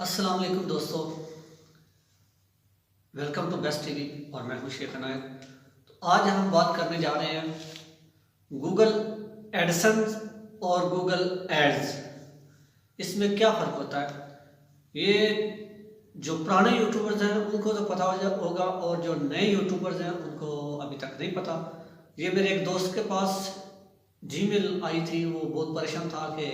अस्सलाम वालेकुम दोस्तों, वेलकम टू बेस्ट टीवी और मैं हूं शेख अनायत। तो आज हम बात करने जा रहे हैं गूगल एडसेंस और गूगल एड्स। इसमें क्या फ़र्क होता है? ये जो पुराने यूट्यूबर्स हैं उनको तो पता होगा और जो नए यूट्यूबर्स हैं उनको अभी तक नहीं पता। ये मेरे एक दोस्त के पास जीमेल आई थी, वो बहुत परेशान था कि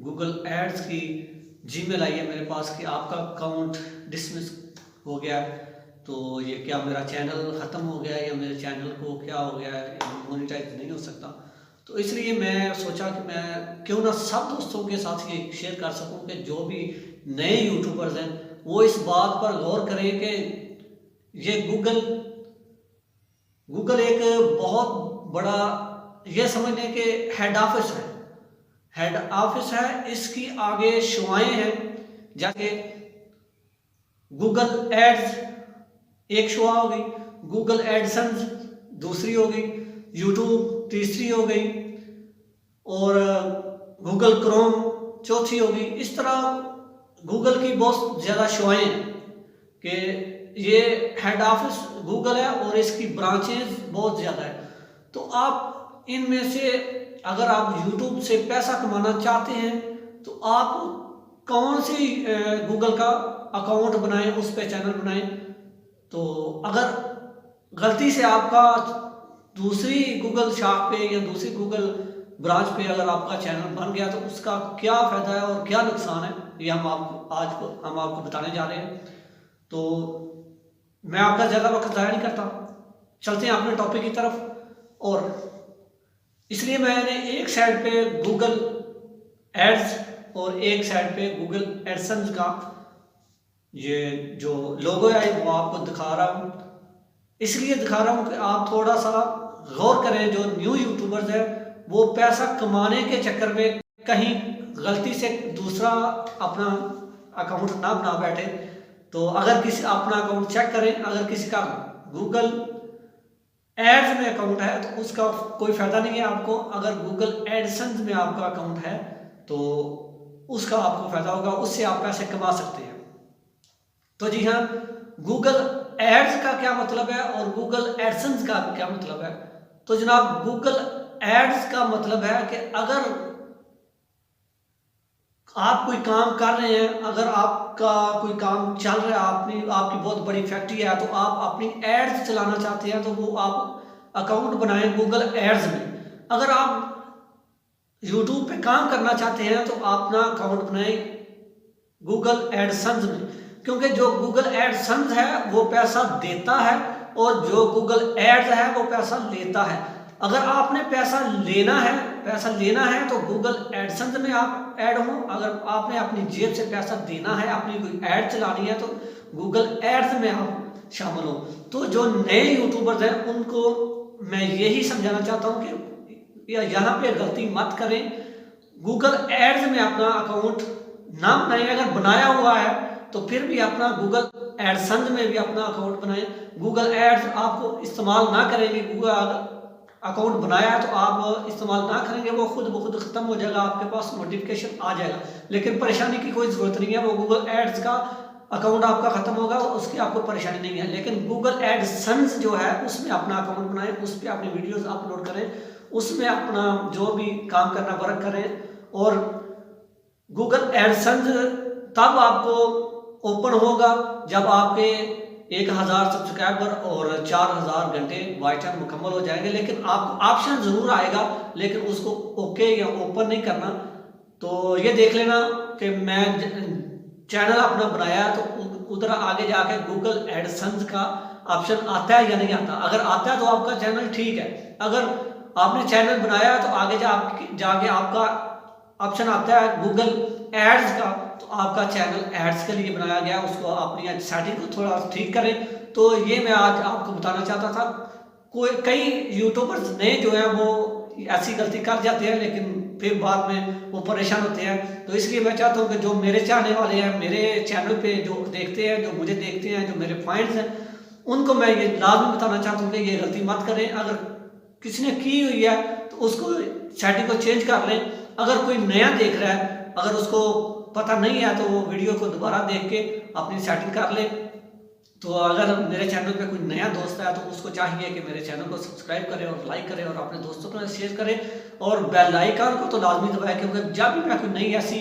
गूगल एड्स की जीमेल आई है मेरे पास कि आपका अकाउंट डिसमिस हो गया है। तो ये क्या मेरा चैनल ख़त्म हो गया है या मेरे चैनल को क्या हो गया है, मोनेटाइज नहीं हो सकता। तो इसलिए मैं सोचा कि मैं क्यों ना सब दोस्तों के साथ ये शेयर कर सकूं कि जो भी नए यूट्यूबर्स हैं वो इस बात पर गौर करें कि ये गूगल एक बहुत बड़ा, ये समझ लें कि हेड ऑफिस है। इसकी आगे शुआएं हैं, जाके गूगल एड्स एक शुआ हो गई, गूगल एडसेंस दूसरी हो गई, यूट्यूब तीसरी हो गई और गूगल क्रोम चौथी हो गई। इस तरह गूगल की बहुत ज़्यादा शुआएं हैं कि ये हेड ऑफिस गूगल है और इसकी ब्रांचेस बहुत ज़्यादा है। तो आप इनमें से अगर आप यूट्यूब से पैसा कमाना चाहते हैं तो आप कौन सी गूगल का अकाउंट बनाएं, उस पे चैनल बनाएं। तो अगर गलती से आपका दूसरी गूगल शाख पे या दूसरी गूगल ब्रांच पे अगर आपका चैनल बन गया तो उसका क्या फ़ायदा है और क्या नुकसान है, ये हम आपको बताने जा रहे हैं। तो मैं आपका ज़्यादा वक्त ज़ाया नहीं करता, चलते हैं अपने टॉपिक की तरफ। और इसलिए मैंने एक साइड पे गूगल एड्स और एक साइड पे गूगल एडसेंस का ये जो लोगो है वो आपको दिखा रहा हूँ। इसलिए दिखा रहा हूँ कि आप थोड़ा सा गौर करें, जो न्यू यूट्यूबर्स हैं वो पैसा कमाने के चक्कर में कहीं गलती से दूसरा अपना अकाउंट ना बना बैठे। तो अगर किसी अपना अकाउंट चेक करें, अगर किसी का गूगल एड्स में अकाउंट है तो उसका कोई फ़ायदा नहीं है आपको। अगर गूगल एडसेंस में आपका अकाउंट है तो उसका आपको फ़ायदा होगा, उससे आप पैसे कमा सकते हैं। तो जी हाँ, गूगल एड्स का क्या मतलब है और गूगल एडसेंस का क्या मतलब है? तो जनाब, गूगल एड्स का मतलब है कि अगर आप कोई काम कर रहे हैं, अगर आपका कोई काम चल रहा है, आपकी बहुत बड़ी फैक्ट्री है, तो आप अपनी एड्स चलाना चाहते हैं तो वो आप अकाउंट बनाएं गूगल एड्स में। अगर आप यूट्यूब पे काम करना चाहते हैं तो अपना अकाउंट बनाएं गूगल एडसेंस में, क्योंकि जो गूगल एडसेंस है वो पैसा देता है और जो गूगल एड्स है वो पैसा लेता है। अगर आपने पैसा लेना है तो गूगल एडसेंस में आप ऐड हो। अगर आपने अपनी जेब से पैसा देना है, अपनी कोई ऐड चलानी है, तो गूगल एड्स में आप शामिल हो। तो जो नए यूट्यूबर्स हैं उनको मैं यही समझाना चाहता हूँ कि यहाँ पे गलती मत करें, गूगल एड्स में अपना अकाउंट ना बनाएं। अगर बनाया हुआ है तो फिर भी अपना गूगल एडसेंस में भी अपना अकाउंट बनाएं। गूगल एड्स आपको इस्तेमाल ना करेंगे, गूगल अकाउंट बनाया है तो आप इस्तेमाल ना करेंगे, वो खुद ब खुद ख़त्म हो जाएगा, आपके पास नोटिफिकेशन आ जाएगा। लेकिन परेशानी की कोई ज़रूरत नहीं है, वो गूगल एड्स का अकाउंट आपका ख़त्म होगा, उसकी आपको परेशानी नहीं है। लेकिन गूगल एडसेंस जो है उसमें अपना अकाउंट बनाएं, उस पर अपनी वीडियोज़ अपलोड करें, उसमें अपना जो भी काम करना वर्क करें। और गूगल एडसेंस तब आपको ओपन होगा जब आपके 1000 सब्सक्राइबर और 4000 घंटे वॉच टाइम मुकम्मल हो जाएंगे। लेकिन आपको ऑप्शन ज़रूर आएगा, लेकिन उसको ओके या ओपन नहीं करना। तो ये देख लेना कि मैं चैनल अपना बनाया तो उधर आगे जाके गूगल एडसेंस का ऑप्शन आता है या नहीं आता। अगर आता है तो आपका चैनल ठीक है। अगर आपने चैनल बनाया तो आगे जाके आपका ऑप्शन आता है गूगल एड्स का, तो आपका चैनल एड्स के लिए बनाया गया, उसको अपनी सेटिंग को थोड़ा ठीक करें। तो ये मैं आज आपको बताना चाहता था। कई यूट्यूबर्स नए जो हैं वो ऐसी गलती कर जाते हैं, लेकिन फिर बाद में वो परेशान होते हैं। तो इसलिए मैं चाहता हूँ कि जो मेरे चाहने वाले हैं, मेरे चैनल पे जो देखते हैं, जो मुझे देखते हैं, जो मेरे फैंस हैं, उनको मैं ये लाजमी बताना चाहता हूँ कि ये गलती मत करें। अगर किसी ने की हुई है तो उसको सेटिंग को चेंज कर लें। अगर कोई नया देख रहा है अगर उसको पता नहीं है तो वो वीडियो को दोबारा देख के अपनी सेटिंग कर ले। तो अगर मेरे चैनल पे कोई नया दोस्त है तो उसको चाहिए कि मेरे चैनल को सब्सक्राइब करे और लाइक करे और अपने दोस्तों के साथ शेयर करे और बेल आइकन को तो लाजमी दबाए, क्योंकि जब भी मैं कोई नई ऐसी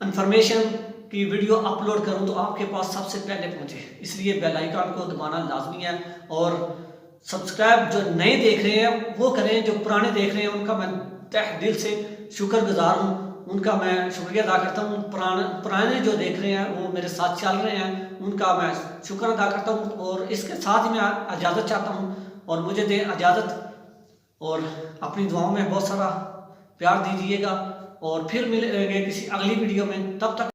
इंफॉर्मेशन की वीडियो अपलोड करूं तो आपके पास सबसे पहले पहुंचे, इसलिए बेल आइकन को दबाना लाजमी है। और सब्सक्राइब जो नए देख रहे हैं वो करें, जो पुराने देख रहे हैं उनका मैं तहे दिल से शुक्रगुजार हूँ, उनका मैं शुक्रिया अदा करता हूँ। पुराने जो देख रहे हैं वो मेरे साथ चल रहे हैं उनका मैं शुक्र अदा करता हूँ। और इसके साथ ही मैं इजाज़त चाहता हूँ और मुझे दें इजाज़त, और अपनी दुआओं में बहुत सारा प्यार दीजिएगा और फिर मिलेंगे किसी अगली वीडियो में। तब तक